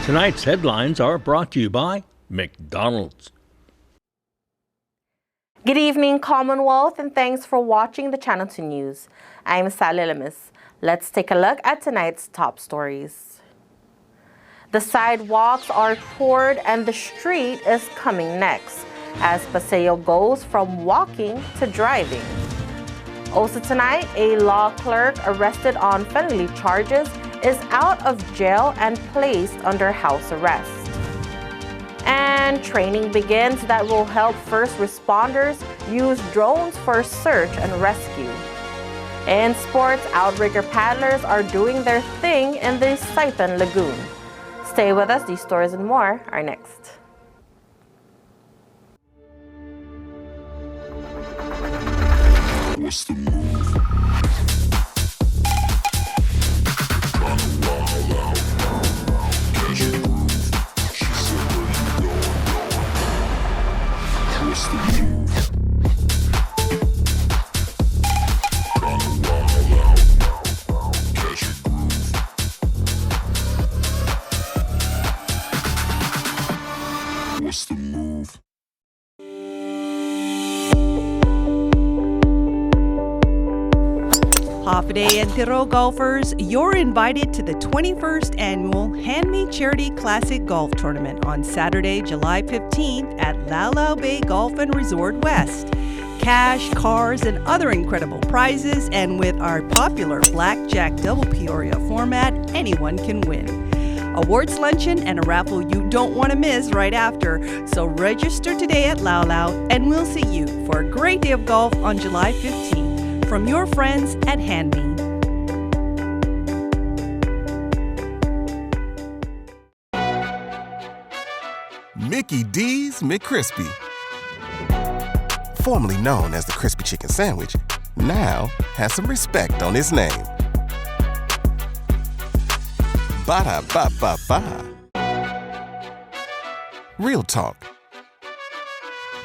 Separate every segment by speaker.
Speaker 1: Tonight's headlines are brought to you by McDonald's.
Speaker 2: Good evening, Commonwealth, and thanks for watching the Channel 2 News. I'm Sally Lemus. Let's take a look at tonight's top stories. The sidewalks are poured and the street is coming next as Paseo goes from walking to driving. Also tonight, a law clerk arrested on felony charges is out of jail and placed under house arrest. And training begins that will help first responders use drones for search and rescue. In sports, outrigger paddlers are doing their thing in the Saipan Lagoon. Stay with us, these stories and more are next.
Speaker 3: What's the move? What's the move?
Speaker 4: Hafaday and Tiro golfers, you're invited to the 21st annual Hand Me Charity Classic Golf Tournament on Saturday, July 15th at Lau Lau Bay Golf and Resort West. Cash, cars, and other incredible prizes, and with our popular Blackjack Double Peoria format, anyone can win. Awards luncheon and a raffle you don't want to miss right after. So register today at Lau Lau, and we'll see you for a great day of golf on July 15th. From your friends at Handme.
Speaker 5: Mickey D's McCrispy. Formerly known as the Crispy Chicken Sandwich, now has some respect on his name. Ba-da-ba-ba-ba. Real talk.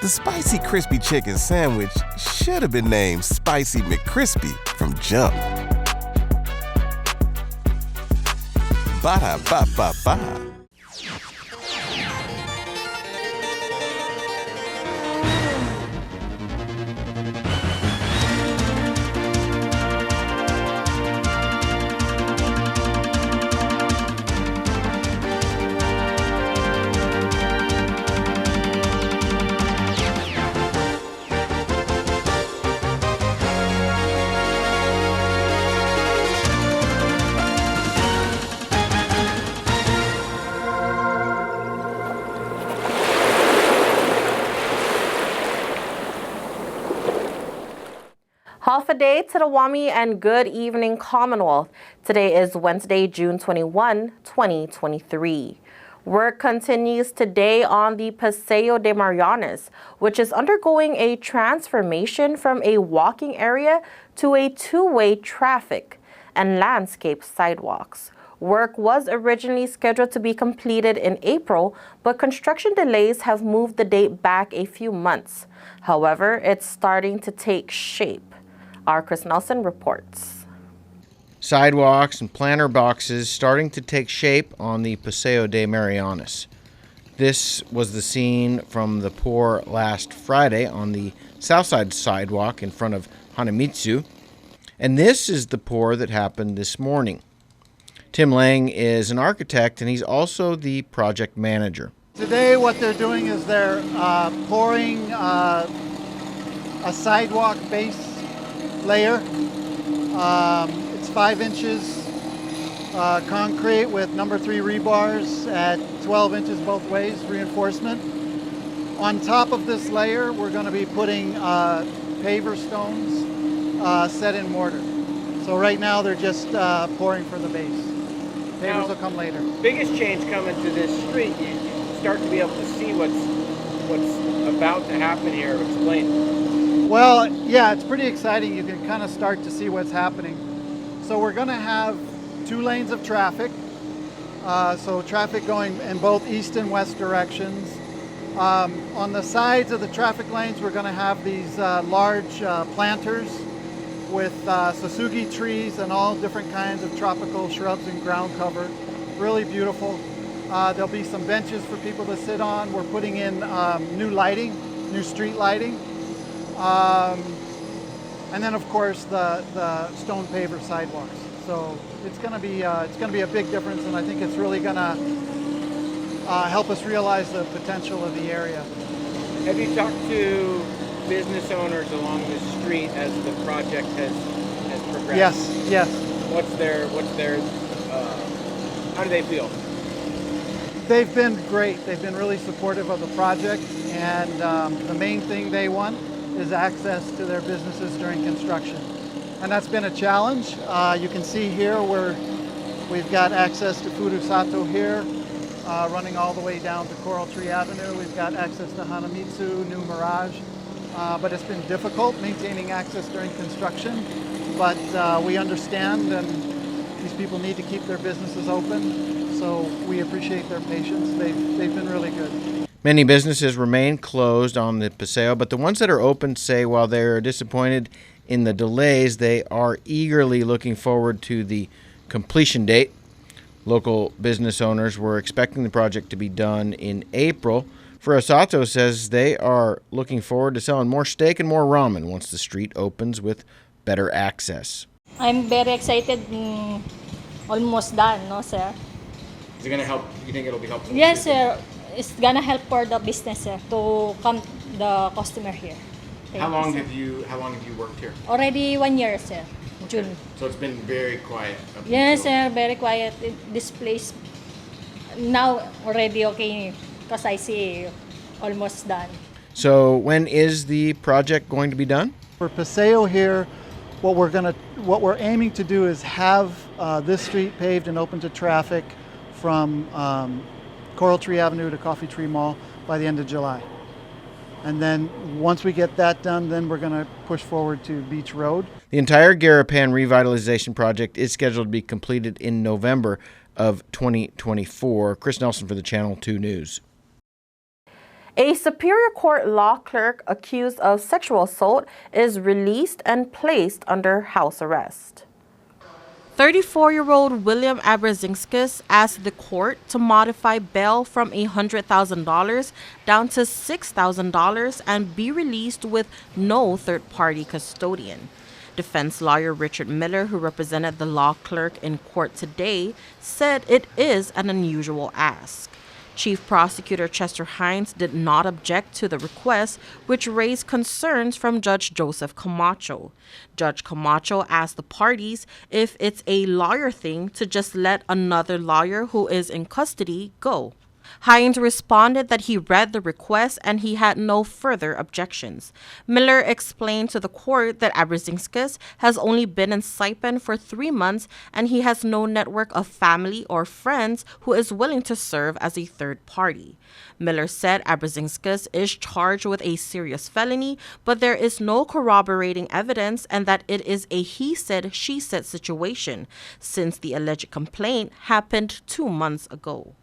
Speaker 5: The Spicy Crispy Chicken Sandwich should have been named Spicy McCrispy from jump. Ba-da-ba-ba-ba.
Speaker 2: Half a day to the Wami and good evening, Commonwealth. Today is Wednesday, June 21, 2023. Work continues today on the Paseo de Marianas, which is undergoing a transformation from a walking area to a two-way traffic and landscape sidewalks. Work was originally scheduled to be completed in April, but construction delays have moved the date back a few months. However, it's starting to take shape. Our Chris Nelson reports.
Speaker 6: Sidewalks and planter boxes starting to take shape on the Paseo de Marianas. This was the scene from the pour last Friday on the south side sidewalk in front of Hanamitsu. And this is the pour that happened this morning. Tim Lang is an architect and he's also the project manager.
Speaker 7: Today what they're doing is they're pouring a sidewalk base layer. It's 5 inches concrete with number 3 rebars at 12 inches both ways, reinforcement. On top of this layer, we're going to be putting paver stones set in mortar. So right now they're just pouring for the base. Pavers will come later.
Speaker 8: Biggest change coming to this street, you start to be able to see what's about to happen here. Explain.
Speaker 7: Well, yeah, it's pretty exciting. You can kind of start to see what's happening. So we're going to have 2 lanes of traffic. So traffic going in both east and west directions. On the sides of the traffic lanes, we're going to have these large planters with Sasugi trees and all different kinds of tropical shrubs and ground cover. Really beautiful. There'll be some benches for people to sit on. We're putting in new lighting, new street lighting. And then of course the stone paver sidewalks. So it's going to be a big difference, and I think it's really going to help us realize the potential of the area.
Speaker 8: Have you talked to business owners along the street as the project has progressed?
Speaker 7: Yes.
Speaker 8: What's their how do they feel?
Speaker 7: They've been great. They've been really supportive of the project, and the main thing they want is access to their businesses during construction. And that's been a challenge. You can see here where we've got access to Furusato here, running all the way down to Coral Tree Avenue. We've got access to Hanamitsu, New Mirage. But it's been difficult maintaining access during construction. But we understand, and these people need to keep their businesses open. So we appreciate their patience. They've been really good.
Speaker 6: Many businesses remain closed on the Paseo, but the ones that are open say while they are disappointed in the delays, they are eagerly looking forward to the completion date. Local business owners were expecting the project to be done in April. Furusato says they are looking forward to selling more steak and more ramen once the street opens with better access.
Speaker 9: I'm very excited. Almost done, no, sir?
Speaker 8: Is it going to help? You think it'll be helpful?
Speaker 9: Yes, sir. It's gonna help for the business, sir, to come the customer here.
Speaker 8: How long have you worked here?
Speaker 9: Already 1 year, sir. June.
Speaker 8: So it's been very quiet.
Speaker 9: Yes, sir. Very quiet. This place now already okay because I see almost done.
Speaker 6: So when is the project going to be done?
Speaker 7: For Paseo here, what we're aiming to do is have this street paved and open to traffic from Coral Tree Avenue to Coffee Tree Mall by the end of July. And then once we get that done, then we're going to push forward to Beach Road.
Speaker 6: The entire Garapan revitalization project is scheduled to be completed in November of 2024. Chris Nelson for the Channel 2 News.
Speaker 2: A Superior Court law clerk accused of sexual assault is released and placed under house arrest. 34-year-old William Abrazinskis asked the court to modify bail from $100,000 down to $6,000 and be released with no third-party custodian. Defense lawyer Richard Miller, who represented the law clerk in court today, said it is an unusual ask. Chief Prosecutor Chester Hines did not object to the request, which raised concerns from Judge Joseph Camacho. Judge Camacho asked the parties if it's a lawyer thing to just let another lawyer who is in custody go. Hines responded that he read the request and he had no further objections. Miller explained to the court that Abrazinskis has only been in Saipan for 3 months and he has no network of family or friends who is willing to serve as a third party. Miller said Abrazinskis is charged with a serious felony, but there is no corroborating evidence and that it is a he said, she said situation, since the alleged complaint happened 2 months ago.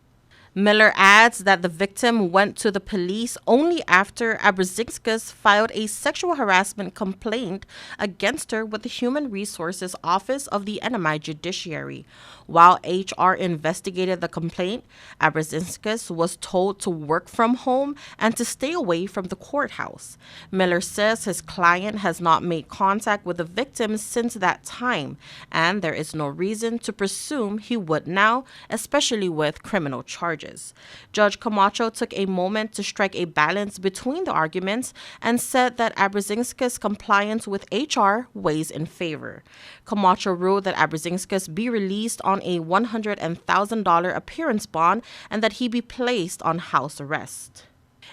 Speaker 2: Miller adds that the victim went to the police only after Abrazinskis filed a sexual harassment complaint against her with the Human Resources Office of the NMI Judiciary. While HR investigated the complaint, Abrazinskis was told to work from home and to stay away from the courthouse. Miller says his client has not made contact with the victim since that time, and there is no reason to presume he would now, especially with criminal charges. Judge Camacho took a moment to strike a balance between the arguments and said that Abrazinskis' compliance with HR weighs in favor. Camacho ruled that Abrazinskis be released on a $100,000 appearance bond and that he be placed on house arrest.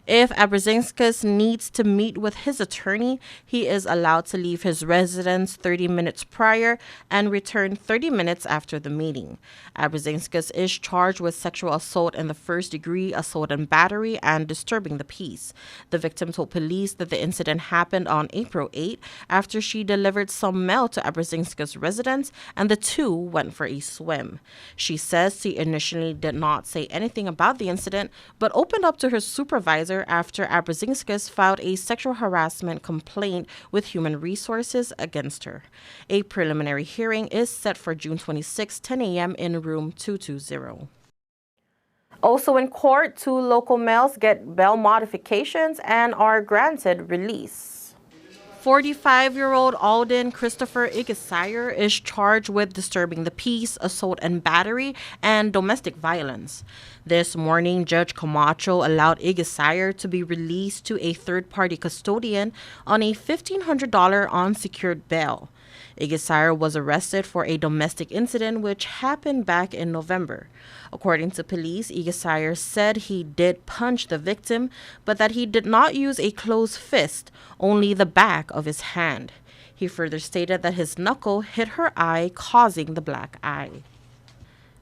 Speaker 2: If Abrazinskis needs to meet with his attorney, he is allowed to leave his residence 30 minutes prior and return 30 minutes after the meeting. Abrazinskis is charged with sexual assault in the first degree, assault and battery, and disturbing the peace. The victim told police that the incident happened on April 8 after she delivered some mail to Abrazinskis' residence and the two went for a swim. She says she initially did not say anything about the incident, but opened up to her supervisor after Abrazinskis filed a sexual harassment complaint with Human Resources against her. A preliminary hearing is set for June 26, 10 a.m. in room 220. Also in court, 2 local males get bail modifications and are granted release. 45-year-old Alden Christopher Igasire is charged with disturbing the peace, assault and battery, and domestic violence. This morning, Judge Camacho allowed Igasire to be released to a third-party custodian on a $1,500 unsecured bail. Igasire was arrested for a domestic incident which happened back in November. According to police, Igasire said he did punch the victim, but that he did not use a closed fist, only the back of his hand. He further stated that his knuckle hit her eye, causing the black eye.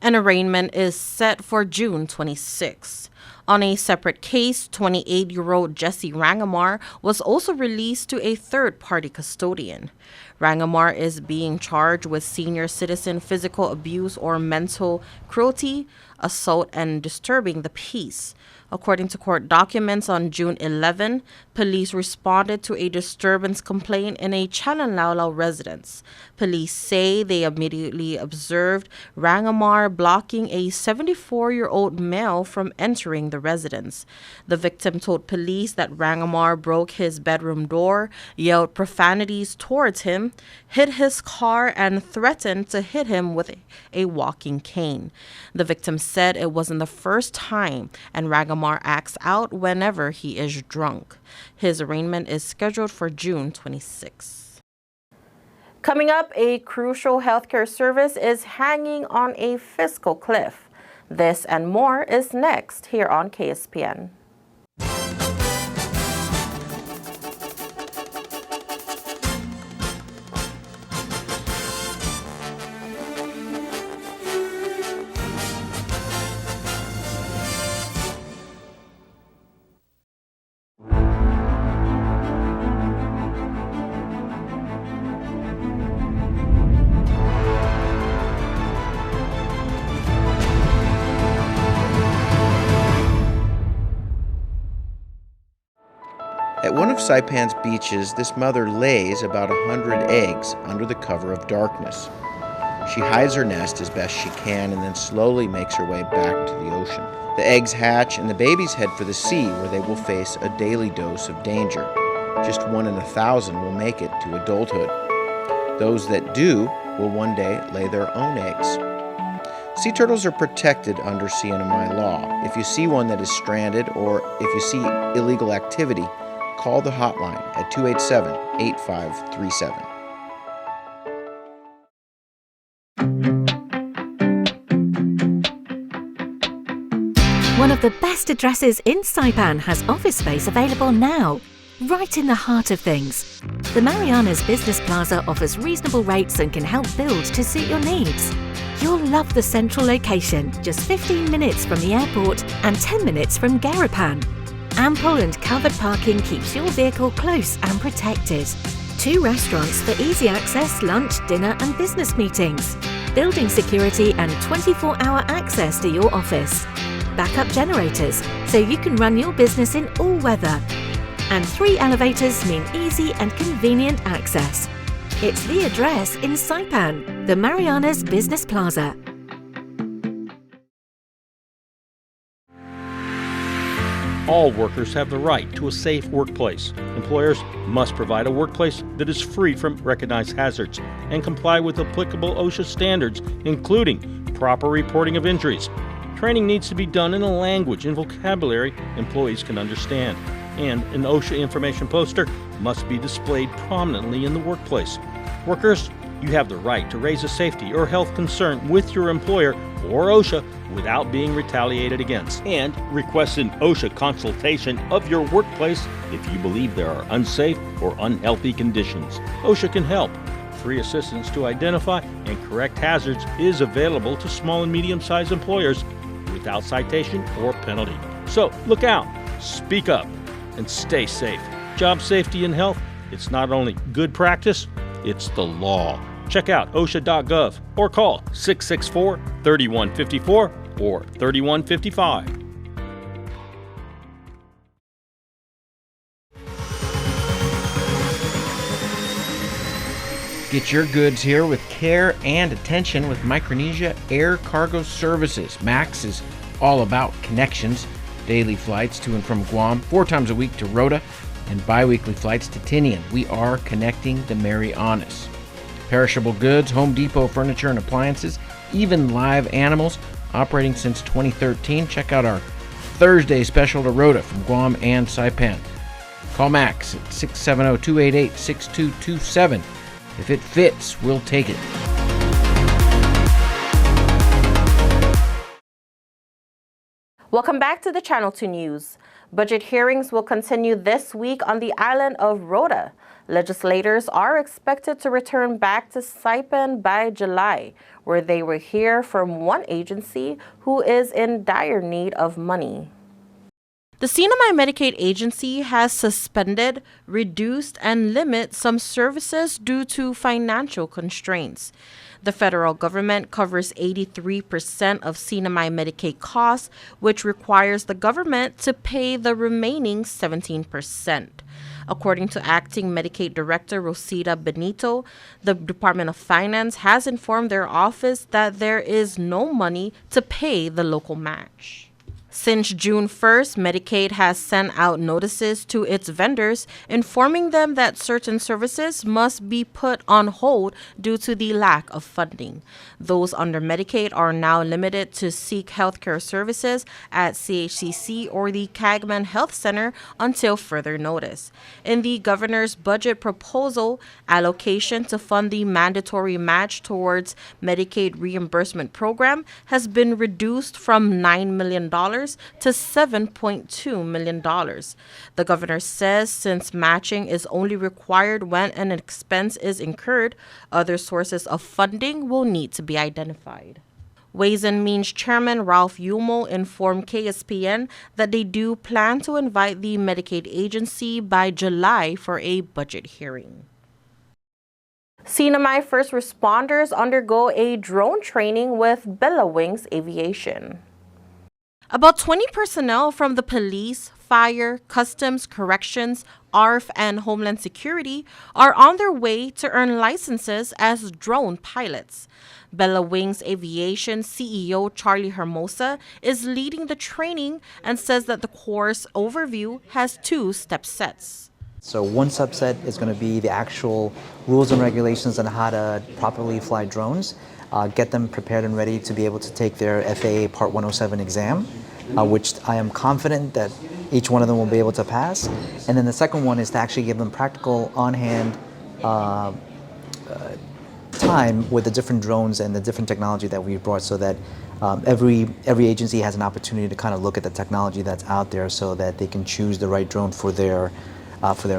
Speaker 2: An arraignment is set for June 26. On a separate case, 28-year-old Jesse Rangamar was also released to a third-party custodian. Rangamar is being charged with senior citizen physical abuse or mental cruelty, assault, and disturbing the peace. According to court documents, on June 11, police responded to a disturbance complaint in a Chalanlaula residence. Police say they immediately observed Rangamar blocking a 74-year-old male from entering the residence. The victim told police that Rangamar broke his bedroom door, yelled profanities towards him, hit his car, and threatened to hit him with a walking cane. The victim said it wasn't the first time, and Rangamar acts out whenever he is drunk. His arraignment is scheduled for June 26. Coming up, a crucial healthcare service is hanging on a fiscal cliff. This and more is next here on KSPN.
Speaker 6: At one of Saipan's beaches, this mother lays about 100 eggs under the cover of darkness. She hides her nest as best she can and then slowly makes her way back to the ocean. The eggs hatch and the babies head for the sea, where they will face a daily dose of danger. Just 1 in 1,000 will make it to adulthood. Those that do will one day lay their own eggs. Sea turtles are protected under CNMI law. If you see one that is stranded or if you see illegal activity, call the hotline at 287-8537.
Speaker 10: One of the best addresses in Saipan has office space available now, right in the heart of things. The Mariana's Business Plaza offers reasonable rates and can help build to suit your needs. You'll love the central location, just 15 minutes from the airport and 10 minutes from Garapan. Ample and covered parking keeps your vehicle close and protected. 2 restaurants for easy access, lunch, dinner and business meetings. Building security and 24-hour access to your office. Backup generators, so you can run your business in all weather. And 3 elevators mean easy and convenient access. It's the address in Saipan, the Mariana's Business Plaza.
Speaker 1: All workers have the right to a safe workplace. Employers must provide a workplace that is free from recognized hazards and comply with applicable OSHA standards, including proper reporting of injuries. Training needs to be done in a language and vocabulary employees can understand, and an OSHA information poster must be displayed prominently in the workplace. Workers, you have the right to raise a safety or health concern with your employer or OSHA without being retaliated against, and request an OSHA consultation of your workplace if you believe there are unsafe or unhealthy conditions. OSHA can help. Free assistance to identify and correct hazards is available to small and medium-sized employers without citation or penalty. So look out, speak up, and stay safe. Job safety and health, it's not only good practice, it's the law. Check out OSHA.gov or call 664-3154 or 3155.
Speaker 6: Get your goods here with care and attention with Micronesia Air Cargo Services. Max is all about connections. Daily flights to and from Guam, 4 times a week to Rota, and bi-weekly flights to Tinian. We are connecting the Marianas. Perishable goods, Home Depot furniture and appliances, even live animals, operating since 2013. Check out our Thursday special to Rota from Guam and Saipan. Call Max at 670-288-6227. If it fits, we'll take it.
Speaker 2: Welcome back to the Channel 2 News. Budget hearings will continue this week on the island of Rota. Legislators are expected to return back to Saipan by July, where they will hear from one agency who is in dire need of money. The CNMI Medicaid agency has suspended, reduced, and limited some services due to financial constraints. The federal government covers 83% of CNMI Medicaid costs, which requires the government to pay the remaining 17%. According to Acting Medicaid Director Rosita Benito, the Department of Finance has informed their office that there is no money to pay the local match. Since June 1st, Medicaid has sent out notices to its vendors informing them that certain services must be put on hold due to the lack of funding. Those under Medicaid are now limited to seek healthcare services at CHCC or the Cagman Health Center until further notice. In the governor's budget proposal, allocation to fund the mandatory match towards Medicaid reimbursement program has been reduced from $9 million to $7.2 million. The governor says since matching is only required when an expense is incurred, other sources of funding will need to be identified. Ways and Means Chairman Ralph Yumel informed KSPN that they do plan to invite the Medicaid agency by July for a budget hearing. CNMI first responders undergo a drone training with Bella Wings Aviation. About 20 personnel from the police, fire, customs, corrections, ARF, and Homeland Security are on their way to earn licenses as drone pilots. Bella Wings Aviation CEO Charlie Hermosa is leading the training and says that the course overview has 2 step sets.
Speaker 11: So one subset is going to be the actual rules and regulations on how to properly fly drones, get them prepared and ready to be able to take their FAA Part 107 exam, which I am confident that each one of them will be able to pass. And then the second one is to actually give them practical on-hand time with the different drones and the different technology that we've brought, so that every agency has an opportunity to kind of look at the technology that's out there so that they can choose the right drone for their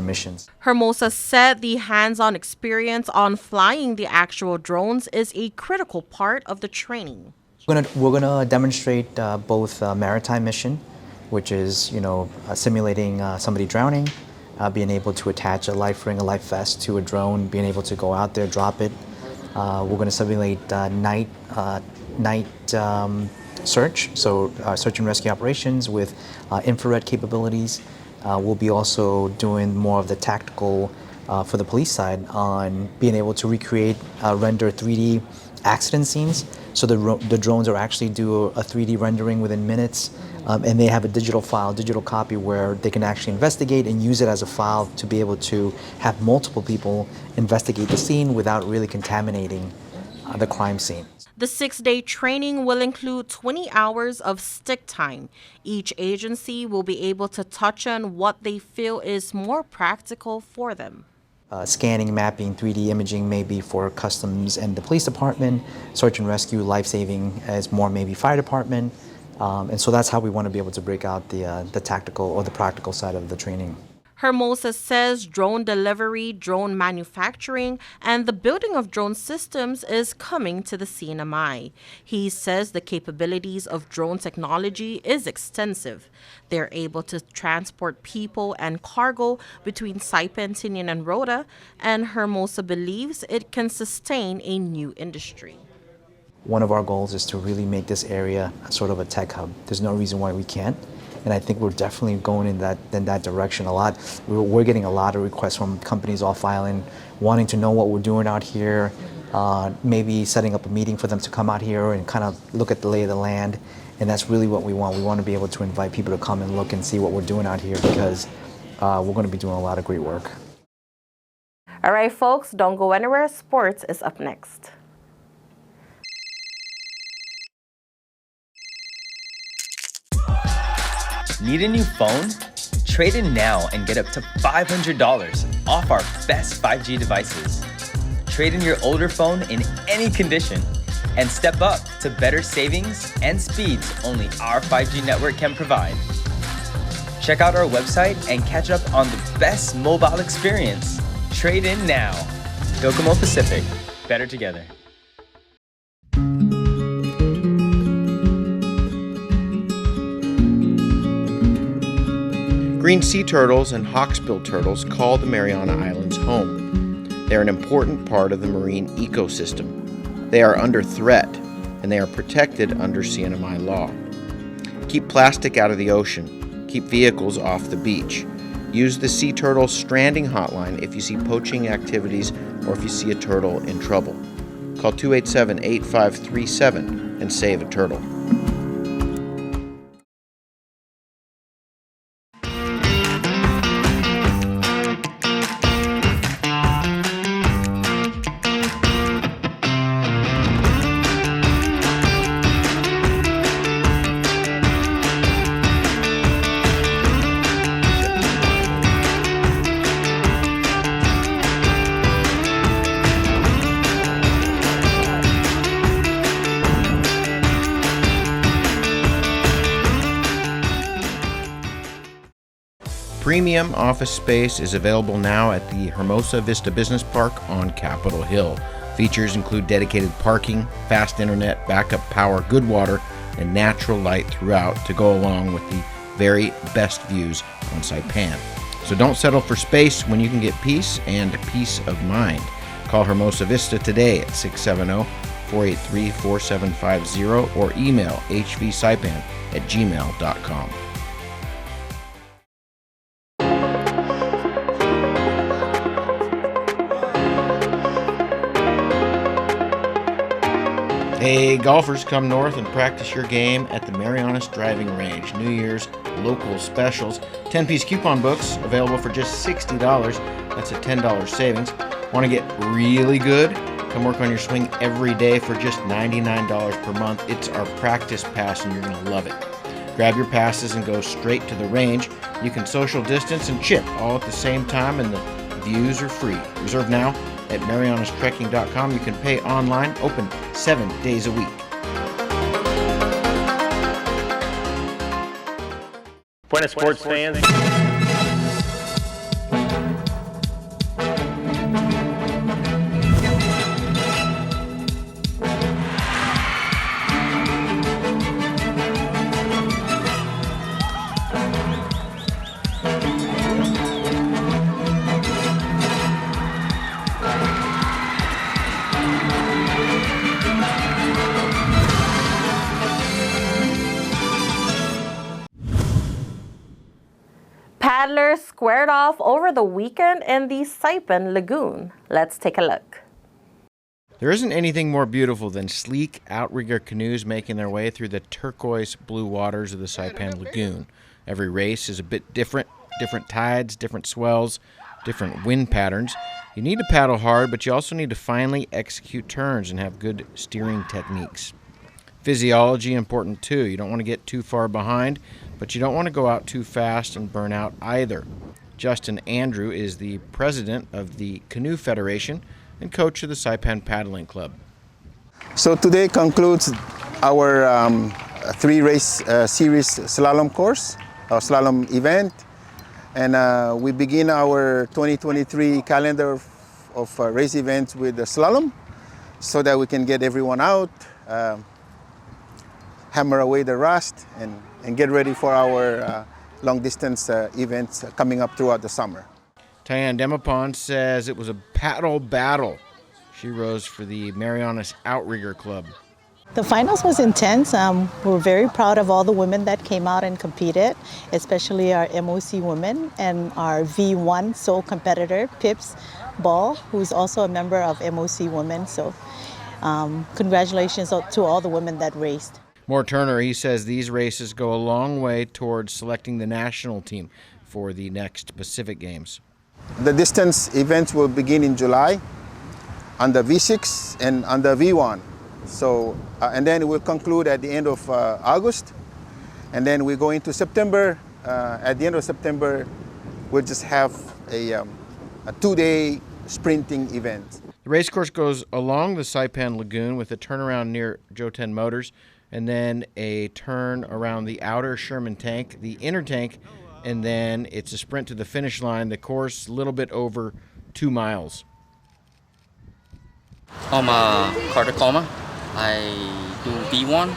Speaker 11: missions.
Speaker 2: Hermosa said the hands-on experience on flying the actual drones is a critical part of the training.
Speaker 11: We're gonna demonstrate both maritime mission, which is simulating somebody drowning, being able to attach a life ring, a life vest to a drone, being able to go out there, drop it. We're going to simulate night search, so search and rescue operations with infrared capabilities. We'll be also doing more of the tactical for the police side on being able to recreate, render 3D accident scenes. So the drones are actually do a 3D rendering within minutes, and they have a digital file, digital copy, where they can actually investigate and use it as a file to be able to have multiple people investigate the scene without really contaminating the crime scene.
Speaker 2: The 6-day training will include 20 hours of stick time. Each agency will be able to touch on what they feel is more practical for them.
Speaker 11: Scanning, mapping, 3D imaging maybe for customs and the police department. Search and rescue, life-saving is more maybe fire department. And so that's how we want to be able to break out the tactical or the practical side of the training.
Speaker 2: Hermosa says drone delivery, drone manufacturing, and the building of drone systems is coming to the CNMI. He says the capabilities of drone technology is extensive. They're able to transport people and cargo between Saipan, Tinian, and Rota, and Hermosa believes it can sustain a new industry.
Speaker 11: One of our goals is to really make this area sort of a tech hub. There's no reason why we can't. And I think we're definitely going in that direction a lot. We're getting a lot of requests from companies off island wanting to know what we're doing out here, maybe setting up a meeting for them to come out here and kind of look at the lay of the land And that's really what we want. We want to be able to invite people to come and look and see what we're doing out here, because we're going to be doing a lot of great work.
Speaker 2: All right, folks, don't go anywhere. Sports is up next.
Speaker 12: Need a new phone? Trade in now and get up to $500 off our best 5G devices. Trade in your older phone in any condition and step up to better savings and speeds only our 5G network can provide. Check out our website and catch up on the best mobile experience. Trade in now. Docomo Pacific. Better together.
Speaker 6: Green sea turtles and hawksbill turtles call the Mariana Islands home. They are an important part of the marine ecosystem. They are under threat, and they are protected under CNMI law. Keep plastic out of the ocean. Keep vehicles off the beach. Use the Sea Turtle Stranding Hotline if you see poaching activities or if you see a turtle in trouble. Call 287-8537 and save a turtle. Premium office space is available now at the Hermosa Vista Business Park on Capitol Hill. Features include dedicated parking, fast internet, backup power, good water, and natural light throughout to go along with the very best views on Saipan. So don't settle for space when you can get peace and peace of mind. Call Hermosa Vista today at 670-483-4750 or email hvsaipan@gmail.com. Hey, golfers, come north and practice your game at the Marianas Driving Range. New Year's local specials. 10-piece coupon books available for just $60. That's a $10 savings. Want to get really good? Come work on your swing every day for just $99 per month. It's our practice pass and you're going to love it. Grab your passes and go straight to the range. You can social distance and chip all at the same time, and the views are free. Reserve now at marianastrekking.com. You can pay online, open 7 days a week.
Speaker 1: Buenas sports fans.
Speaker 2: Paddlers squared off over the weekend in the Saipan Lagoon. Let's take a look.
Speaker 6: There isn't anything more beautiful than sleek outrigger canoes making their way through the turquoise blue waters of the Saipan Lagoon. Every race is a bit different tides, different swells, different wind patterns. You need to paddle hard, but you also need to finely execute turns and have good steering techniques. Physiology important too. You don't want to get too far behind, but you don't want to go out too fast and burn out either. Justin Andrew is the president of the Canoe Federation and coach of the Saipan Paddling Club.
Speaker 13: So today concludes our 3-race series slalom course, our slalom event, and we begin our 2023 calendar of race events with the slalom so that we can get everyone out, hammer away the rust, and get ready for our long-distance events coming up throughout the summer.
Speaker 6: Tyann Demapon says it was a paddle battle. She rose for the Marianas Outrigger Club.
Speaker 14: The finals was intense. We're very proud of all the women that came out and competed, especially our MOC women and our V1 sole competitor, Pips Ball, who's also a member of MOC Women. So congratulations to all the women that raced.
Speaker 6: More Turner, he says these races go a long way towards selecting the national team for the next Pacific Games.
Speaker 13: The distance events will begin in July on the V6 and on the V1. So, and then it will conclude at the end of August. And then we go into September. At the end of September, we'll just have a 2-day sprinting event.
Speaker 6: The race course goes along the Saipan Lagoon with a turnaround near Joten Motors, and then a turn around the outer Sherman tank, the inner tank, and then it's a sprint to the finish line. The course a little bit over 2 miles.
Speaker 15: I'm Carter Coma. I do V1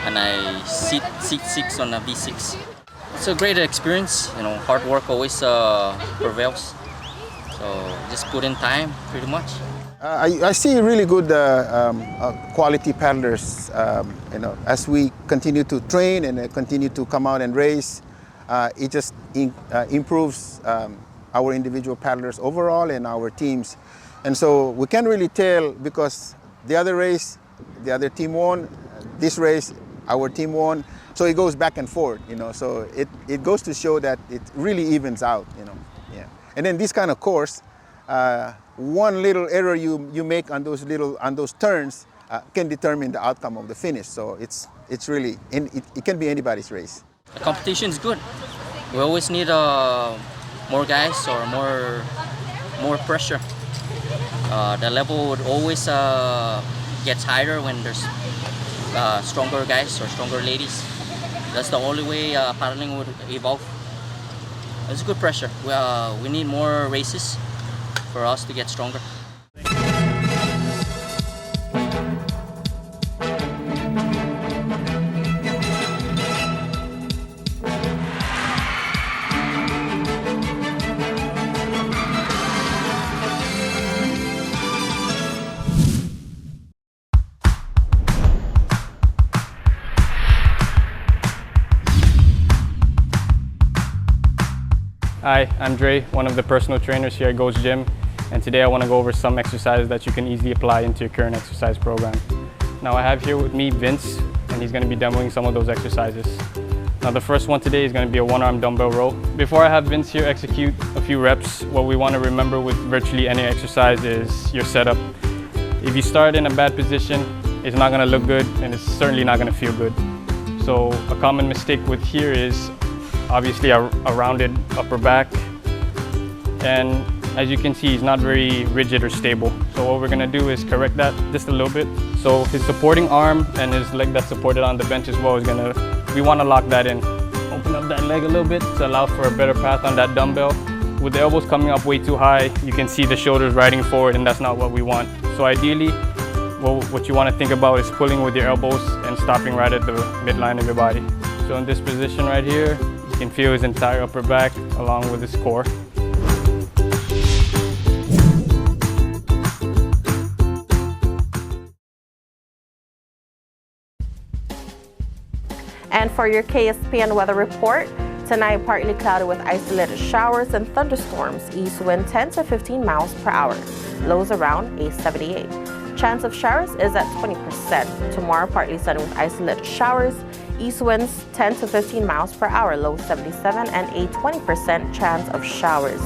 Speaker 15: and I seat 6 on a V6. It's a great experience. You know, hard work always prevails. So just put in time, pretty much.
Speaker 13: I see really good quality paddlers. You know, as we continue to train and continue to come out and race, it just improves our individual paddlers overall and our teams. And so we can't really tell because the other race, the other team won. This race, our team won. So it goes back and forth, you know. So it goes to show that it really evens out, you know. Yeah. And then this kind of course, one little error you make on those turns can determine the outcome of the finish. So it's really it can be anybody's race.
Speaker 15: The competition is good. We always need more guys or more pressure. The level would always gets higher when there's stronger guys or stronger ladies. That's the only way paddling would evolve. It's good pressure. We need more races for us to get stronger.
Speaker 16: Hi, I'm Dre, one of the personal trainers here at Ghost Gym, and today I want to go over some exercises that you can easily apply into your current exercise program. Now I have here with me Vince, and he's going to be demoing some of those exercises. Now the first one today is going to be a one-arm dumbbell row. Before I have Vince here execute a few reps, what we want to remember with virtually any exercise is your setup. If you start in a bad position, it's not going to look good, and it's certainly not going to feel good. So a common mistake with here is obviously a rounded upper back, and as you can see, he's not very rigid or stable. So what we're gonna do is correct that just a little bit. So his supporting arm and his leg that's supported on the bench as well we wanna lock that in. Open up that leg a little bit to allow for a better path on that dumbbell. With the elbows coming up way too high, you can see the shoulders riding forward, and that's not what we want. So ideally, what you wanna think about is pulling with your elbows and stopping right at the midline of your body. So in this position right here, you can feel his entire upper back along with his core.
Speaker 2: And for your KSPN weather report, tonight partly cloudy with isolated showers and thunderstorms. East wind 10 to 15 miles per hour. Lows around a 78. Chance of showers is at 20%. Tomorrow partly sunny with isolated showers. East winds 10 to 15 miles per hour, low 77, and a 20% chance of showers.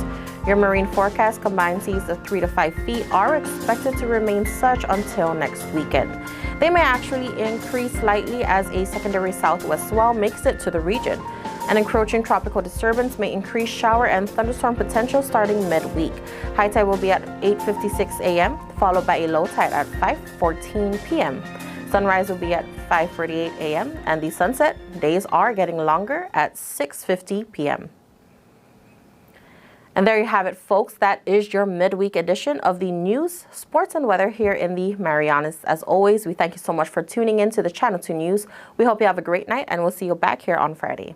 Speaker 2: Your marine forecast combined seas of 3 to 5 feet are expected to remain such until next weekend. They may actually increase slightly as a secondary southwest swell makes it to the region. An encroaching tropical disturbance may increase shower and thunderstorm potential starting midweek. High tide will be at 8:56 a.m., followed by a low tide at 5:14 p.m. Sunrise will be at 5:48 a.m. and the sunset days are getting longer at 6:50 p.m. And there you have it, folks. That is your midweek edition of the news, sports, and weather here in the Marianas. As always, we thank you so much for tuning in to the Channel 2 News. We hope you have a great night, and we'll see you back here on Friday.